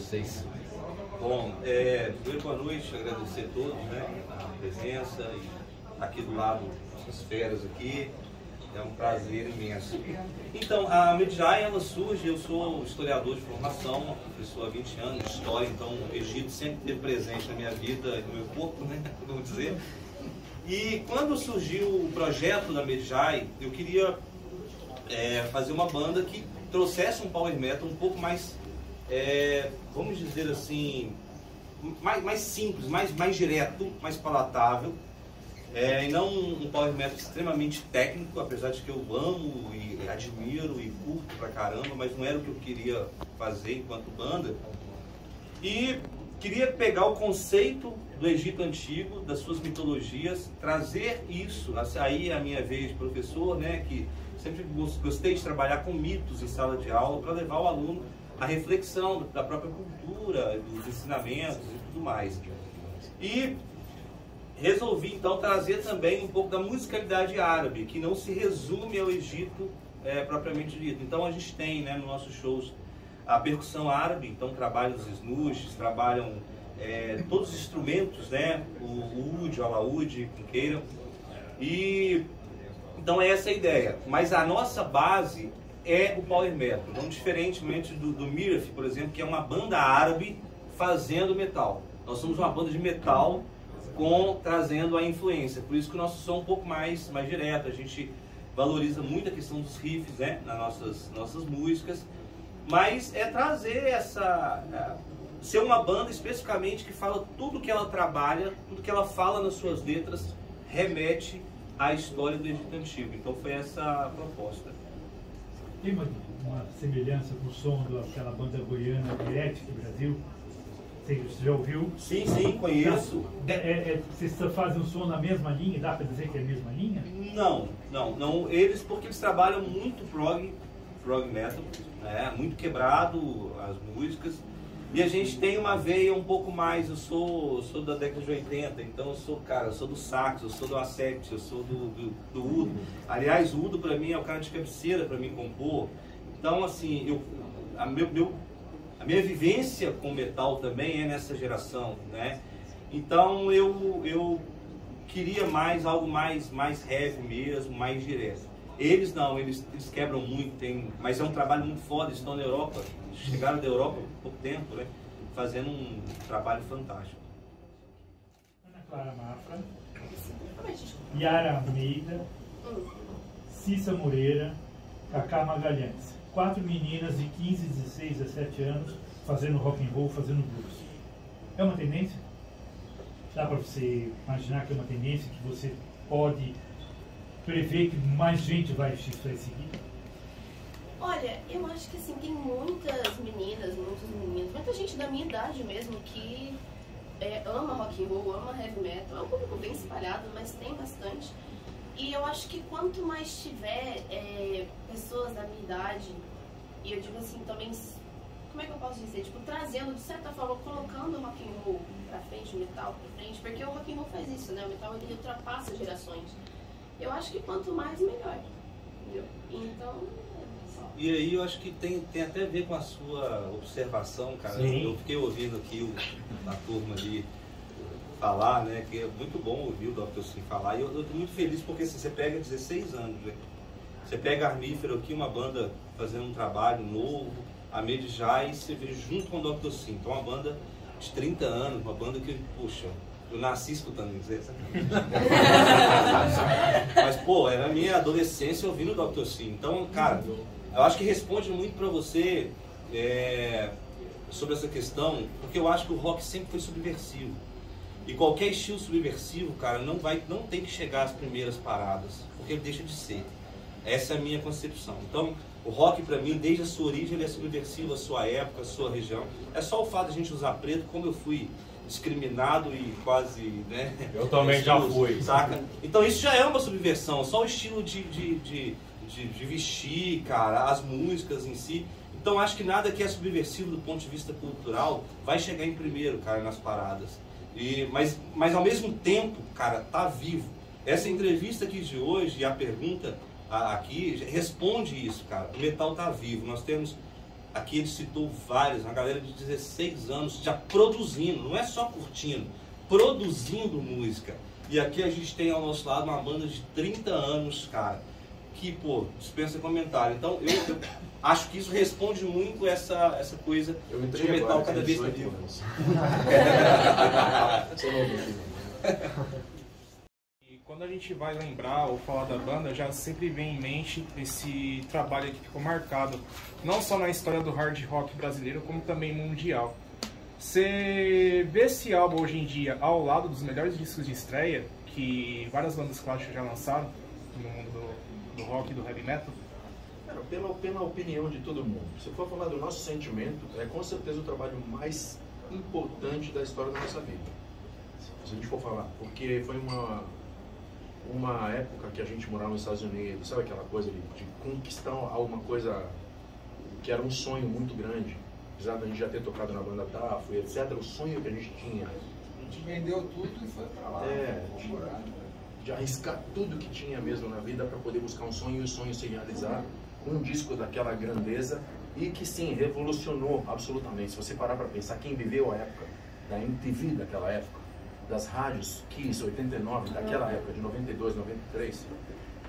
vocês? Bom, primeiro boa noite, agradecer a todos, né, a presença e aqui do lado, essas feras aqui, é um prazer imenso. Então, a Medjay, ela surge, eu sou historiador de formação, professor há 20 anos de história, então o Egito sempre esteve presente na minha vida e no meu corpo, né, vamos dizer. E quando surgiu o projeto da Medjay, eu queria fazer uma banda que trouxesse um power metal um pouco mais, vamos dizer assim, mais simples, mais direto, mais palatável, e não um power metal extremamente técnico, apesar de que eu amo e admiro e curto pra caramba, mas não era o que eu queria fazer enquanto banda. E queria pegar o conceito do Egito Antigo, das suas mitologias, trazer isso, aí a minha vez de professor, né, que sempre gostei de trabalhar com mitos em sala de aula para levar o aluno à reflexão da própria cultura, dos ensinamentos e tudo mais. E resolvi então trazer também um pouco da musicalidade árabe, que não se resume ao Egito propriamente dito. Então a gente tem, né, nos nossos shows a percussão árabe, então trabalham os snushes, trabalham todos os instrumentos, né, o oud, o alaúde, como queiram. E então é essa a ideia, mas a nossa base é o power metal, não diferentemente do Miraf, por exemplo, que é uma banda árabe fazendo metal. Nós somos uma banda de metal trazendo a influência, por isso que o nosso som é um pouco mais direto, a gente valoriza muito a questão dos riffs, né, nas nossas músicas, mas é trazer ser uma banda especificamente que fala tudo que ela trabalha, tudo que ela fala nas suas letras, remete à história do Egito Antigo. Então foi essa a proposta. Tem uma semelhança com o som daquela banda goiana Heretic do Brasil? Você já ouviu? Sim, conheço. Vocês fazem um som na mesma linha? Dá para dizer que é a mesma linha? Não. Porque eles trabalham muito prog metal, muito quebrado as músicas. E a gente tem uma veia um pouco mais, eu sou da década de 80, então eu sou do sax, eu sou do acept, eu sou do udo. Aliás, o udo para mim é o cara de cabeceira para mim compor. Então, assim, a minha vivência com metal também é nessa geração, né? Então eu queria algo mais heavy mesmo, mais direto. Eles não, eles quebram muito, mas é um trabalho muito foda, eles estão na Europa, chegaram da Europa há pouco tempo, né? Fazendo um trabalho fantástico. Ana Clara Mafra, Yara Almeida, Cissa Moreira, Cacá Magalhães. 4 meninas de 15, 16, 17 anos fazendo rock and roll, fazendo blues. É uma tendência? Dá para você imaginar que é uma tendência que você pode prever que mais gente vai seguir? Olha, eu acho que assim, tem muitas meninas, muitos meninos, muita gente da minha idade mesmo que ama rock and roll, ama heavy metal. É um público bem espalhado, mas tem bastante. E eu acho que quanto mais tiver pessoas da minha idade, e eu digo assim também, como é que eu posso dizer? Tipo, trazendo, de certa forma, colocando o rock and roll pra frente, o metal pra frente, porque o rock and roll faz isso, né? O metal, ele ultrapassa gerações. Eu acho que quanto mais, melhor. Entendeu? Então... E aí eu acho que tem até a ver com a sua observação, cara. Sim. Eu fiquei ouvindo aqui a turma ali falar, né? Que é muito bom ouvir o Dr. Sim falar. E eu tô muito feliz porque assim, você pega 16 anos, né? Você pega Armífero aqui, uma banda fazendo um trabalho novo, a Medjay, e você vê junto com o Dr. Sim. Então uma banda de 30 anos, uma banda que, puxa, eu nasci escutando inglês. Mas, pô, era a minha adolescência ouvindo o Dr. Sim. Então, cara, eu acho que responde muito pra você sobre essa questão, porque eu acho que o rock sempre foi subversivo. E qualquer estilo subversivo, cara, não tem que chegar às primeiras paradas, porque ele deixa de ser. Essa é a minha concepção. Então, o rock pra mim, desde a sua origem, ele é subversivo, a sua época, a sua região. É só o fato de a gente usar preto, como eu fui discriminado e quase, né? Eu também já fui. Saca? Então isso já é uma subversão, só o estilo de vestir, cara, as músicas em si. Então acho que nada que é subversivo do ponto de vista cultural vai chegar em primeiro, cara, nas paradas. Mas ao mesmo tempo, cara, tá vivo. Essa entrevista aqui de hoje e a pergunta aqui responde isso, cara. O metal tá vivo. Nós temos Aqui ele citou vários, uma galera de 16 anos já produzindo, não é só curtindo, produzindo música. E aqui a gente tem ao nosso lado uma banda de 30 anos, cara, que, pô, dispensa comentário. Então, eu acho que isso responde muito essa coisa de metal cada vez mais vivo. E quando a gente vai lembrar ou falar da banda, já sempre vem em mente esse trabalho que ficou marcado, não só na história do hard rock brasileiro, como também mundial. Você vê esse álbum hoje em dia ao lado dos melhores discos de estreia que várias bandas clássicas já lançaram no mundo do rock e do heavy metal? Pela opinião de todo mundo, se for falar do nosso sentimento, é com certeza o trabalho mais importante da história da nossa vida. Se a gente for falar, porque foi uma época que a gente morava nos Estados Unidos, sabe aquela coisa de conquistar alguma coisa que era um sonho muito grande. Apesar da gente já ter tocado na banda TAF, etc., o sonho que a gente tinha. A gente vendeu tudo e foi pra lá. De arriscar tudo que tinha mesmo na vida para poder buscar um sonho e o sonho se realizar. Um disco daquela grandeza e que sim, revolucionou absolutamente. Se você parar para pensar, quem viveu a época da MTV daquela época, das rádios Kiss 89, daquela época, de 92, 93,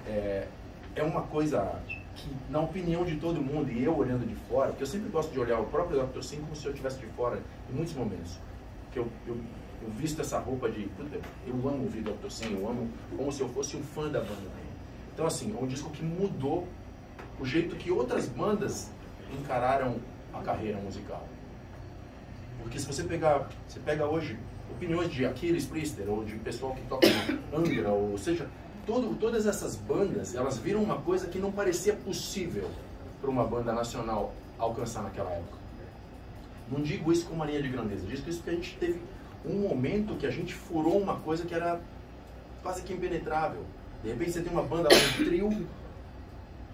é uma coisa que, na opinião de todo mundo, e eu olhando de fora, porque eu sempre gosto de olhar o próprio Dr. Sim como se eu estivesse de fora em muitos momentos, que eu visto essa roupa de, puta, eu amo ouvir Dr. Sim, eu amo como se eu fosse um fã da banda. Então assim, é um disco que mudou o jeito que outras bandas encararam a carreira musical. Porque se você pega hoje opiniões de Aquiles Priester, ou de pessoal que toca Angra, ou seja, todas essas bandas, elas viram uma coisa que não parecia possível para uma banda nacional alcançar naquela época. Não digo isso com uma linha de grandeza, digo isso porque a gente teve um momento que a gente furou uma coisa que era quase que impenetrável. De repente você tem uma banda lá, um trio,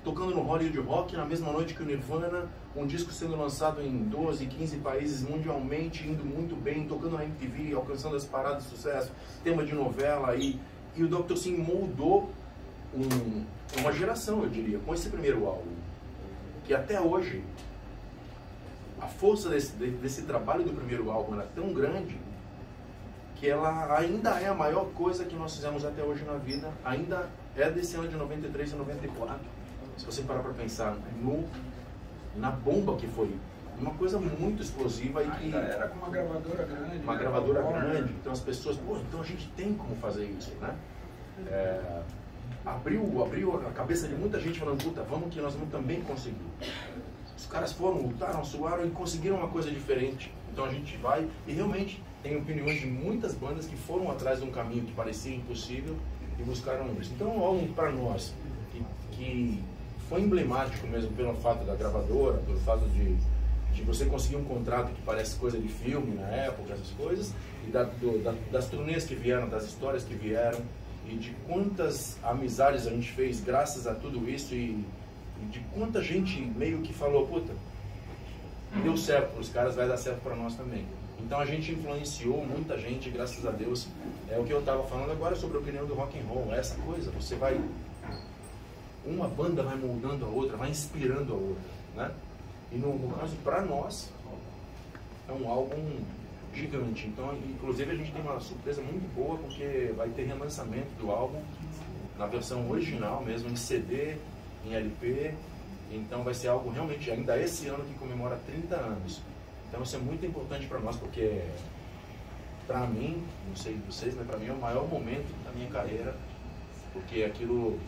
tocando no Hollywood Rock na mesma noite que o Nirvana, um disco sendo lançado em 12, 15 países mundialmente, indo muito bem, tocando na MTV, alcançando as paradas de sucesso, tema de novela, e o Dr. Sim moldou uma geração, eu diria, com esse primeiro álbum, que até hoje a força desse trabalho do primeiro álbum era tão grande que ela ainda é a maior coisa que nós fizemos até hoje na vida, ainda é desse ano de 93 e 94. Se você parar para pensar na bomba que foi, uma coisa muito explosiva e que... Era com uma gravadora grande. Uma gravadora grande, então as pessoas, pô, então a gente tem como fazer isso, né? Abriu a cabeça de muita gente falando, puta, vamos que nós vamos também conseguir. Os caras foram, lutaram, suaram e conseguiram uma coisa diferente. Então a gente vai e realmente tem opiniões de muitas bandas que foram atrás de um caminho que parecia impossível e buscaram isso. Então, para nós, que foi emblemático mesmo pelo fato da gravadora, pelo fato de você conseguir um contrato que parece coisa de filme na época, essas coisas, e das turnês que vieram, das histórias que vieram, e de quantas amizades a gente fez graças a tudo isso, e de quanta gente meio que falou, puta, deu certo para os caras, vai dar certo para nós também. Então a gente influenciou muita gente, graças a Deus. É o que eu estava falando agora sobre a opinião do rock and roll, essa coisa, você vai... Uma banda vai moldando a outra, vai inspirando a outra, né? E no caso, para nós, é um álbum gigante. Então, inclusive, a gente tem uma surpresa muito boa, porque vai ter relançamento do álbum na versão original mesmo, em CD, em LP. Então vai ser algo realmente, ainda esse ano, que comemora 30 anos. Então isso é muito importante para nós, porque para mim, não sei de vocês, mas para mim é o maior momento da minha carreira, porque aquilo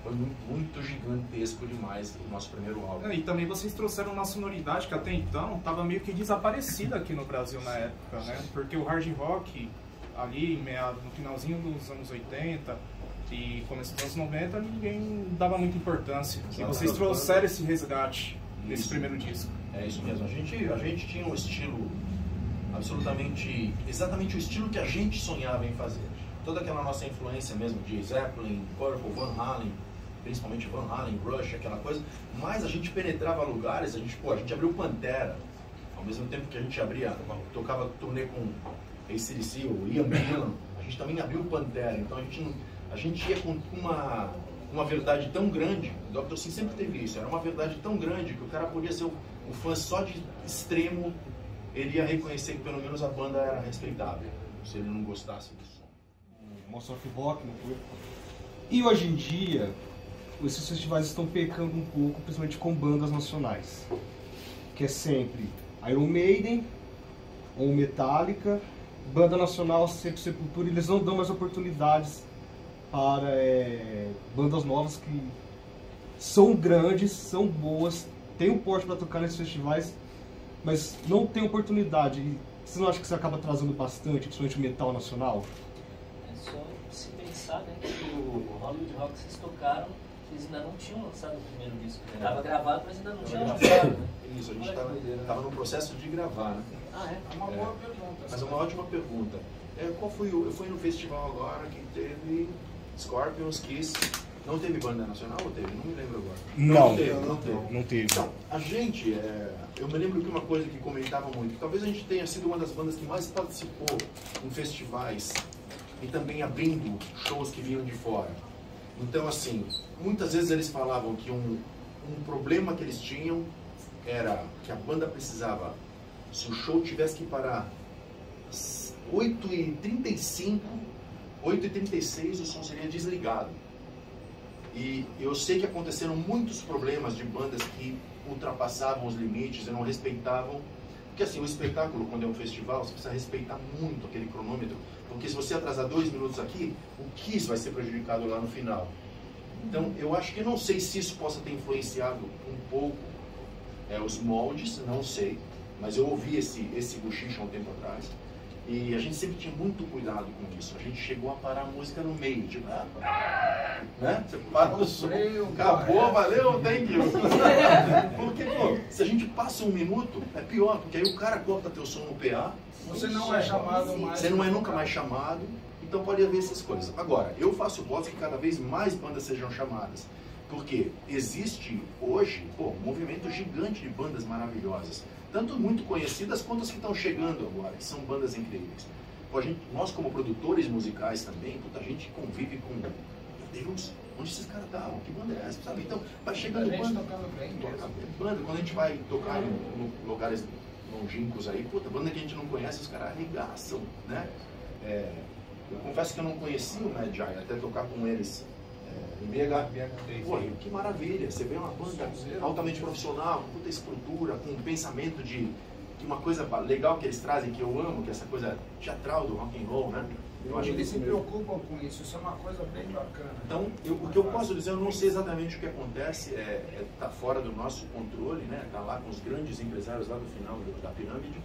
foi muito gigantesco demais, o nosso primeiro álbum. E também vocês trouxeram uma sonoridade que até então estava meio que desaparecida aqui no Brasil na época, né? Porque o hard rock, ali no finalzinho dos anos 80 e começo dos anos 90, ninguém dava muita importância. E vocês trouxeram esse resgate nesse primeiro disco. É isso mesmo. A gente tinha um estilo absolutamente, exatamente o estilo que a gente sonhava em fazer. Toda aquela nossa influência mesmo de Zeppelin, Purple, Van Halen, principalmente Van Halen, Rush, aquela coisa, mas a gente penetrava lugares, a gente abriu Pantera, ao mesmo tempo que a gente tocava turnê com AC/DC, o Ian Gillan, a gente também abriu Pantera, então a gente ia com uma verdade tão grande, o Dr. Sim sempre teve isso, era uma verdade tão grande que o cara podia ser o fã só de extremo, ele ia reconhecer que pelo menos a banda era respeitável, se ele não gostasse do som. Monster of Rock no corpo. E hoje em dia, esses festivais estão pecando um pouco, principalmente com bandas nacionais. Que é sempre Iron Maiden ou Metallica, banda nacional sempre Sepultura, eles não dão mais oportunidades para bandas novas que são grandes, são boas, têm um porte para tocar nesses festivais, mas não tem oportunidade. E você não acha que você acaba atrasando bastante, principalmente o metal nacional? É só se pensar, né, que o Hollywood Rock vocês tocaram, eles ainda não tinham lançado o primeiro disco. Estava gravado, mas ainda não tinha lançado, né? Isso, a gente estava no processo de gravar, né? Ah, é? É uma boa pergunta. Mas é uma ótima pergunta. Qual foi eu fui no festival agora que teve Scorpions, Kiss. Não teve banda nacional ou teve? Não me lembro agora. Não teve. Então, a gente, eu me lembro que uma coisa que comentava muito, talvez a gente tenha sido uma das bandas que mais participou em festivais e também abrindo shows que vinham de fora. Então, assim, muitas vezes eles falavam que um problema que eles tinham era que a banda precisava, se o show tivesse que parar 8h35, 8h36 o som seria desligado. E eu sei que aconteceram muitos problemas de bandas que ultrapassavam os limites e não respeitavam. Porque assim, o espetáculo, quando é um festival, você precisa respeitar muito aquele cronômetro. Porque se você atrasar 2 minutos aqui, o Kiss vai ser prejudicado lá no final. Então, eu acho que não sei se isso possa ter influenciado um pouco os moldes, não sei. Mas eu ouvi esse bochicho há um tempo atrás. E a gente sempre tinha muito cuidado com isso. A gente chegou a parar a música no meio, tipo, né? Você para o som, acabou, valeu, thank you. Porque, pô, se a gente passa 1 minuto, é pior, porque aí o cara corta teu som no PA. Você não é chamado mais. Você não é nunca mais chamado, então pode haver essas coisas. Agora, eu faço votos que cada vez mais bandas sejam chamadas. Porque existe hoje, um movimento gigante de bandas maravilhosas. Tanto muito conhecidas quanto as que estão chegando agora, que são bandas incríveis. Nós como produtores musicais também, a gente convive com, meu Deus, onde esses caras estavam? Que banda é essa? Sabe? Então, vai chegando banda, quando a gente vai tocar em lugares longínquos aí, banda que a gente não conhece, os caras arregaçam, né? Eu confesso que eu não conhecia o Mad Giant, até tocar com eles em BH. Pô, que maravilha, você vê uma banda altamente profissional, com puta estrutura, com um pensamento de uma coisa legal que eles trazem, que eu amo, que é essa coisa teatral do rock and roll, né? Eu acho que eles se preocupam com isso é uma coisa bem bacana. Então, o que eu posso dizer, eu não sei exatamente o que acontece, tá fora do nosso controle, né? Tá lá com os grandes empresários lá do final da pirâmide,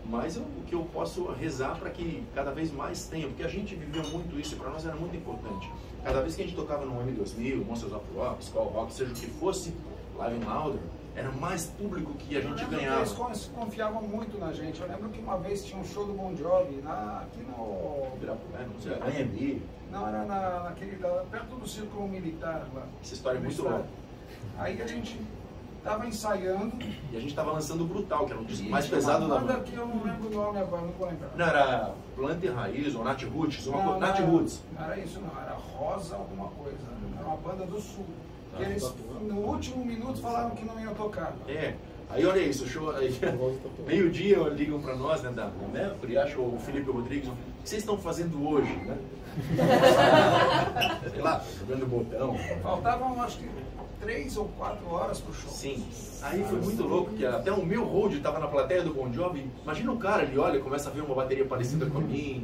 mas o que eu posso rezar para que cada vez mais tenha, porque a gente viveu muito isso e para nós era muito importante. Cada vez que a gente tocava no M2000, Monsters of Rock, Skull Rock, seja o que fosse, Live Louder, era mais público que a gente ganhava. Eles confiavam muito na gente. Eu lembro que uma vez tinha um show do Bon Jovi aqui no... não sei, AMB. Não, era naquele, perto do Círculo Militar lá. Essa história é muito longa. Aí a gente estava ensaiando. E a gente estava lançando o Brutal, que era um disco mais pesado da banda. Que eu não lembro o nome agora, não vou lembrar. Não, era Planta e Raiz ou Nat Roots, Nat Roots. Não era isso não, era Rosa alguma coisa. Era uma banda do Sul. Que eles, no último minuto, falaram que não iam tocar. Aí olha isso, o show, meio-dia ligam para nós, né, Priacho ou o Felipe Rodrigues, o que vocês estão fazendo hoje, né? Sei lá, jogando botão. Faltavam, acho que 3 ou 4 horas pro show. Sim. Aí foi muito louco, que até o meu road estava na plateia do Bon Jovi. Imagina o cara, ele olha, começa a ver uma bateria parecida com a minha.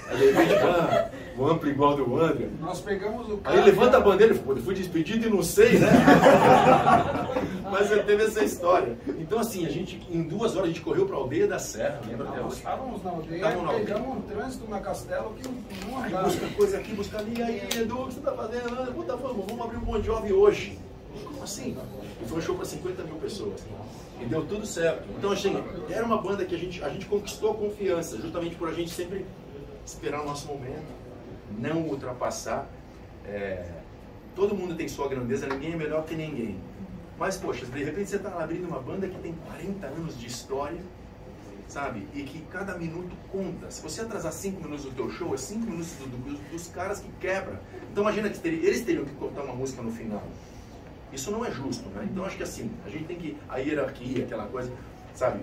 Aí ele vê, um amplo igual do André. Nós pegamos o carro. Aí levanta a bandeira e fala, fui despedido e não sei, né? Mas teve essa história. Então assim, a gente, em 2 horas, a gente correu para a Aldeia da Serra, lembra até hoje? Estávamos na aldeia, pegamos um trânsito na Castelo que não andava. Aí busca coisa aqui, busca ali, aí Edu, o que você tá fazendo? Puta, vamos abrir um Bon Jovi hoje. Como assim? E foi um show para 50 mil pessoas. E deu tudo certo. Então, assim, era uma banda que a gente conquistou a confiança, justamente por a gente sempre esperar o nosso momento, não ultrapassar. Todo mundo tem sua grandeza, ninguém é melhor que ninguém. Mas, poxa, de repente você está abrindo uma banda que tem 40 anos de história, sabe? E que cada minuto conta. Se você atrasar 5 minutos do teu show, é 5 minutos dos caras que quebra. Então imagina que eles teriam que cortar uma música no final. Isso não é justo, né? Então acho que assim, a gente tem que, a hierarquia, aquela coisa, sabe,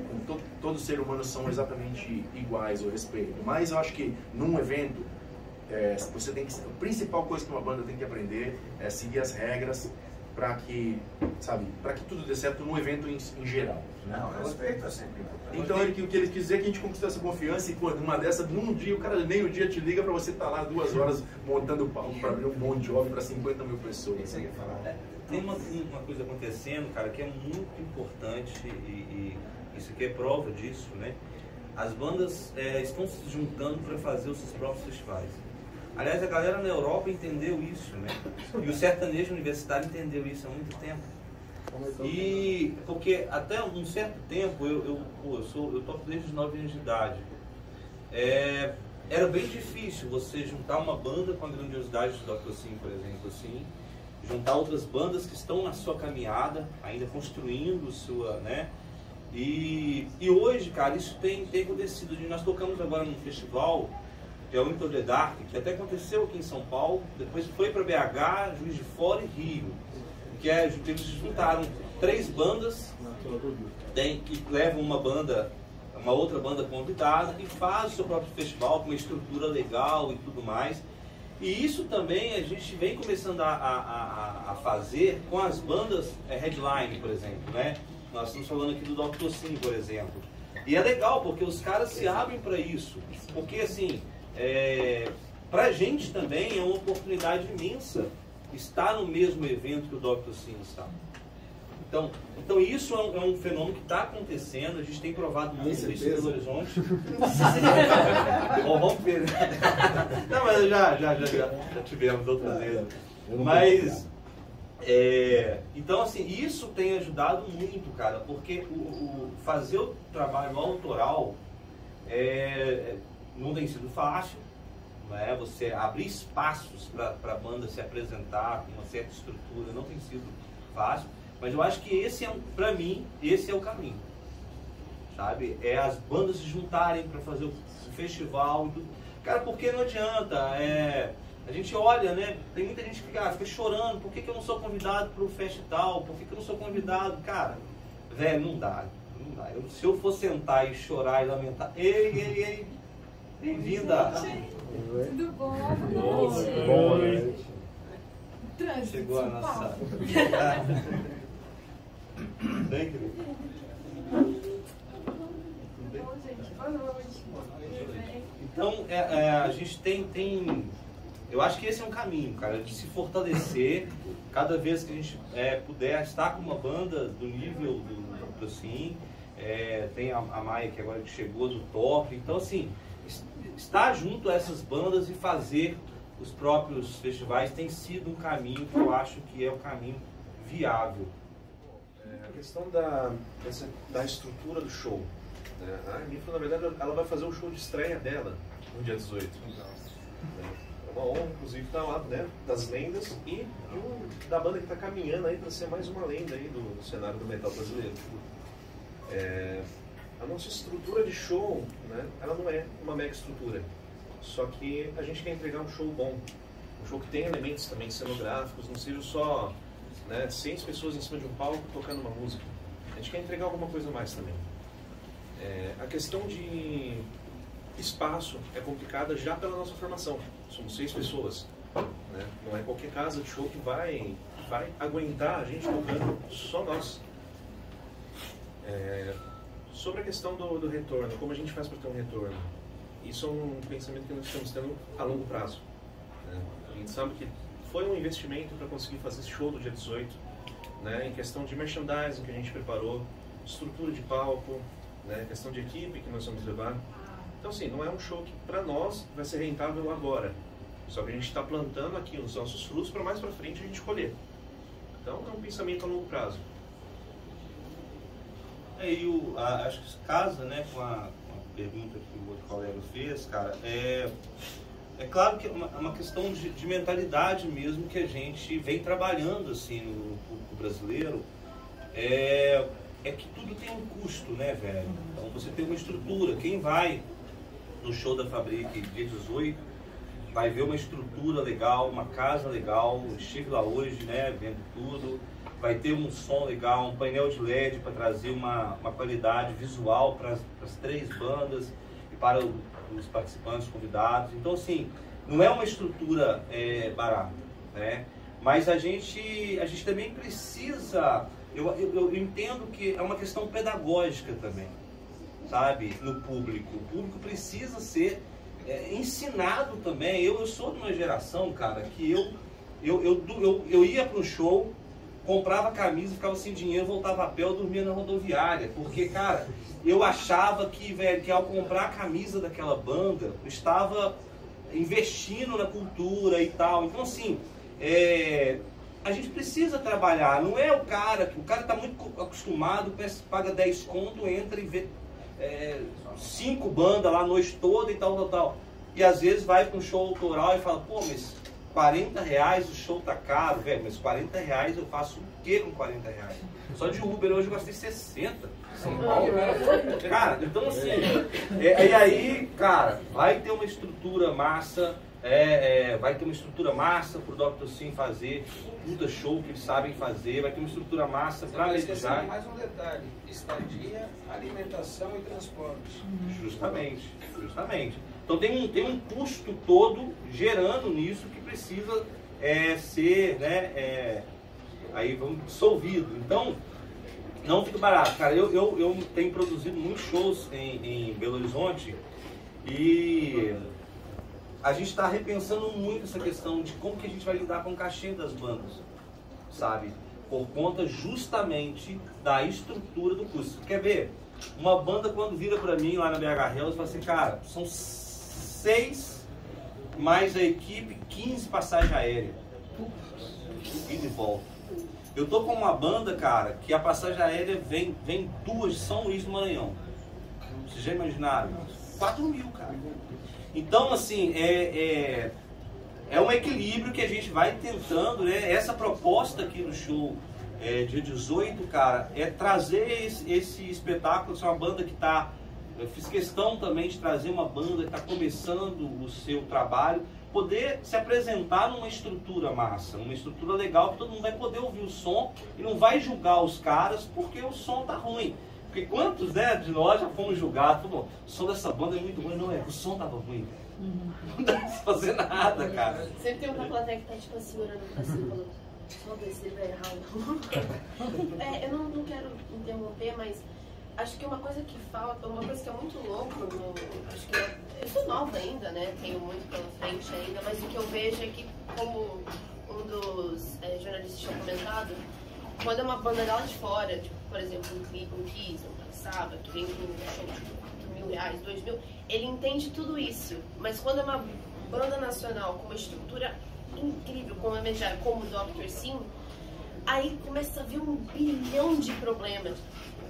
todos os seres humanos são exatamente iguais ao respeito, mas eu acho que num evento, você tem que, a principal coisa que uma banda tem que aprender é seguir as regras para que, sabe, para que tudo dê certo no evento em geral. Né? Não, respeito é sempre importante. Então o que ele quis dizer é que a gente conquistou essa confiança e, pô, numa dessa, num dia, o cara meio-dia te liga para você estar lá 2 horas montando o palco para abrir um Bon Jovi para 50 mil pessoas. Isso aí é falar. Tem uma coisa acontecendo, cara, que é muito importante e isso aqui é prova disso, né? As bandas estão se juntando para fazer os seus próprios festivais. Aliás, a galera na Europa entendeu isso, né? E o sertanejo universitário entendeu isso há muito tempo. E porque até um certo tempo, eu toco desde os 9 anos de idade. Era bem difícil você juntar uma banda com a grandiosidade do Dr. Sim, por exemplo, assim, juntar outras bandas que estão na sua caminhada, ainda construindo sua, né? E hoje, cara, isso tem acontecido. Nós tocamos agora num festival, que é o Into the Dark, que até aconteceu aqui em São Paulo, depois foi para BH, Juiz de Fora e Rio, que eles juntaram 3 bandas, que levam uma outra banda convidada e faz o seu próprio festival com uma estrutura legal e tudo mais. E isso também a gente vem começando a fazer com as bandas headline, por exemplo, né? Nós estamos falando aqui do Dr. Sim, por exemplo. E é legal, porque os caras se abrem para isso. Porque, assim, pra gente também é uma oportunidade imensa estar no mesmo evento que o Dr. Sim está. Então isso é um fenômeno que está acontecendo, a gente tem provado muito isso em Belo Horizonte. Bom, vamos ver. Não, mas já tivemos outras vezes. Mas, então assim, isso tem ajudado muito, cara, porque fazer o trabalho autoral não tem sido fácil, né? Você abrir espaços para a banda se apresentar com uma certa estrutura não tem sido fácil. Mas eu acho que pra mim, esse é o caminho, sabe? É as bandas se juntarem para fazer o festival. Cara, porque não adianta, a gente olha, né? Tem muita gente que fica chorando, por que eu não sou convidado para o festival? Por que eu não sou convidado? Cara, velho, não dá. Se eu for sentar e chorar e lamentar, ei, bem-vinda! Tudo bom? Boa noite. Chegou a nossa... Bem, querido. Então, a gente tem... Eu acho que esse é um caminho, cara, de se fortalecer. Cada vez que a gente puder estar com uma banda do nível do Sim. Tem a Maia, que agora que chegou, do top. Então, assim, estar junto a essas bandas e fazer os próprios festivais tem sido um caminho que eu acho que é o caminho viável. A questão da estrutura do show. Né? A Nifla, na verdade, ela vai fazer o show de estreia dela no dia 18. É uma honra, inclusive, estar lá, né, das lendas e da banda que está caminhando aí para ser mais uma lenda aí do cenário do metal brasileiro. A nossa estrutura de show, né, ela não é uma mega estrutura. Só que a gente quer entregar um show bom, um show que tenha elementos também cenográficos, não seja só, né, 100 pessoas em cima de um palco tocando uma música. A gente quer entregar alguma coisa a mais também. A questão de espaço é complicada já pela nossa formação. Somos 6 pessoas. Né? Não é qualquer casa de show que vai aguentar a gente tocando só nós. Sobre a questão do retorno, como a gente faz para ter um retorno? Isso é um pensamento que nós estamos tendo a longo prazo. Né? A gente sabe que foi um investimento para conseguir fazer esse show do dia 18, né? Em questão de merchandising que a gente preparou, estrutura de palco, né? Questão de equipe que nós vamos levar. Então, assim, não é um show que para nós vai ser rentável agora. Só que a gente está plantando aqui os nossos frutos para mais para frente a gente colher. Então, é um pensamento a longo prazo. Acho que isso casa, né, com a pergunta que o outro colega fez, cara. É claro que é uma questão de mentalidade mesmo que a gente vem trabalhando assim no público brasileiro. É que tudo tem um custo, né, velho? Então você tem uma estrutura. Quem vai no show da Fabric dia 18 vai ver uma estrutura legal, uma casa legal. Estive lá hoje, né, vendo tudo. Vai ter um som legal, um painel de LED para trazer uma qualidade visual para as 3 bandas e para os participantes convidados. Então, assim, não é uma estrutura barata, né? Mas a gente também precisa, eu entendo que é uma questão pedagógica também, sabe, no público. O público precisa ser ensinado também. Eu sou de uma geração, cara, que eu ia para um show, comprava camisa, ficava sem dinheiro, voltava a pé, eu dormia na rodoviária. Porque, cara, eu achava que ao comprar a camisa daquela banda, eu estava investindo na cultura e tal. Então, assim, a gente precisa trabalhar. Não é o cara está muito acostumado, paga 10 conto, entra e vê 5 bandas lá a noite toda e tal. E às vezes vai para um show autoral e fala, pô, mas R$40 o show tá caro, velho, mas R$40 eu faço o quê com R$40? Só de Uber hoje eu gastei 60 São Paulo. Cara, então assim, e aí, cara, vai ter uma estrutura massa, vai ter uma estrutura massa pro Dr. Sim fazer, puta show que eles sabem fazer, vai ter uma estrutura massa pra realizar. Mais um detalhe, estadia, alimentação e transporte. Justamente. Então tem um custo todo gerando nisso que precisa ser, né, aí vamos dissolvido. Então, não fica barato. Cara, eu tenho produzido muitos shows em Belo Horizonte e a gente está repensando muito essa questão de como que a gente vai lidar com o cachê das bandas, sabe? Por conta justamente da estrutura do custo. Quer ver? Uma banda quando vira para mim lá na BH Hells, fala assim, cara, são 6 mais a equipe, 15 passagem aérea. E de volta. Eu tô com uma banda, cara, que a passagem aérea vem 2 de São Luís do Maranhão. Vocês já imaginaram? 4 mil, cara. Então, assim, é um equilíbrio que a gente vai tentando, né? Essa proposta aqui do show dia 18, cara, é trazer esse espetáculo. É uma banda que tá... Eu fiz questão também de trazer uma banda que está começando o seu trabalho, poder se apresentar numa estrutura massa, numa estrutura legal, que todo mundo vai poder ouvir o som e não vai julgar os caras porque o som tá ruim. Porque quantos, né, de nós já fomos julgados, o som dessa banda é muito ruim, não é, o som tava ruim. Não dá pra fazer nada, cara. Sempre tem uma plateia que tá tipo assim, olhando pra cima, falando, só ver se ele vai errar. Eu não quero interromper, mas acho que uma coisa que falta, uma coisa que é muito louco, acho que eu sou nova ainda, né? Tenho muito pela frente ainda, mas o que eu vejo é que, como um dos jornalistas tinha comentado, quando é uma banda lá de fora, tipo, por exemplo, um Kiss, um Black Sabbath, que vem com um show de R$1.000, R$2.000, ele entende tudo isso. Mas quando é uma banda nacional com uma estrutura incrível, como a Medjay, como o Dr. Sim, aí começa a vir 1 bilhão de problemas.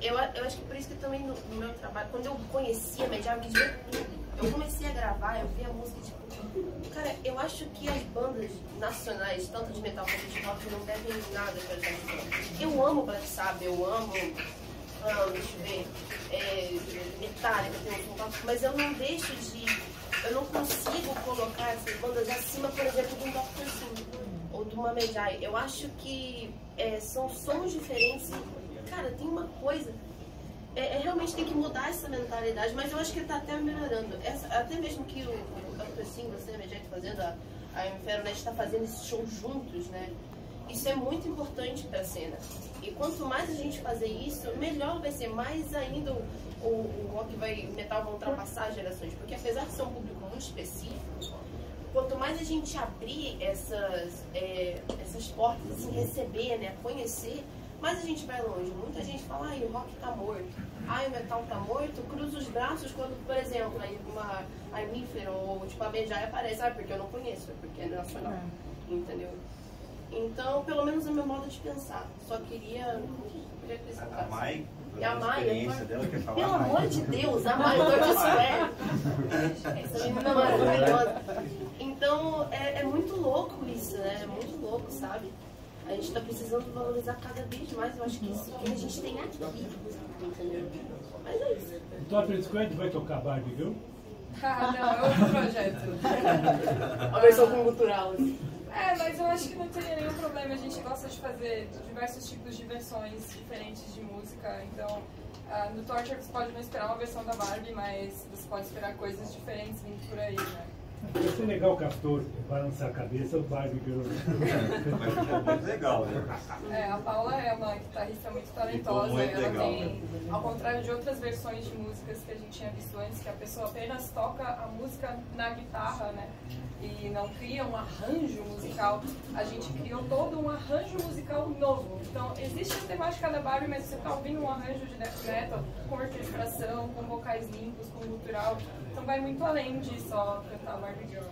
Eu acho que por isso que também no meu trabalho, quando eu conheci a Medjay, eu quis ver tudo. Eu comecei a gravar, eu vi a música, tipo... Cara, eu acho que as bandas nacionais, tanto de metal quanto de rock, não devem nada pra gente. Eu amo Black Sabbath, eu amo... deixa eu ver... Metallica, mas eu não deixo de... Eu não consigo colocar essas bandas acima, por exemplo, de um Dr. Sim ou de uma Medjay. Eu acho que são sons diferentes. Cara, tem uma coisa... realmente tem que mudar essa mentalidade, mas eu acho que ele tá até melhorando. Até mesmo que o Dr. Sim, você, a Medjay, fazendo, a Inferno está fazendo esse show juntos, né? Isso é muito importante para a cena. E quanto mais a gente fazer isso, melhor vai ser. Mais ainda o rock o metal vai ultrapassar gerações. Porque apesar de ser um público muito específico, quanto mais a gente abrir essas portas, assim, receber, né, conhecer, mais a gente vai longe. Muita gente fala, o rock tá morto, o metal tá morto, cruza os braços quando, por exemplo, a Inferno ou tipo, a Medjay aparece, porque eu não conheço, porque é nacional, entendeu? Então, pelo menos é o meu modo de pensar. Só queria acrescentar. A Mai, a experiência dela, quer falar. Pelo amor de Deus, a Mai essa menina maravilhosa. Então, é muito louco isso, né? É muito louco, sabe? A gente tá precisando valorizar cada vez mais. Eu acho que isso que a gente tem aqui, entendeu? Mas é isso. Então, a gente vai tocar Barbie, viu? Ah, não, é outro projeto. A versão com gutural, assim. Mas eu acho que não teria nenhum problema. A gente gosta de fazer diversos tipos de versões diferentes de música. Então, no Torture você pode não esperar uma versão da Barbie, mas você pode esperar coisas diferentes vindo por aí, né? Vai ser legal o Castor balançar a cabeça, o Barbie Girl. Vai ficar muito legal, né? A Paula é uma guitarrista muito talentosa. Muito ela legal, tem, né? ao contrário de outras versões de músicas que a gente tinha visto antes, que a pessoa apenas toca a música na guitarra, né? E não cria um arranjo musical. A gente criou todo um arranjo musical novo. Então, existe a temática da Barbie, mas você está ouvindo um arranjo de death metal com orquestração, com vocais limpos, com gutural. Então vai muito além de só cantar Barbie Girl.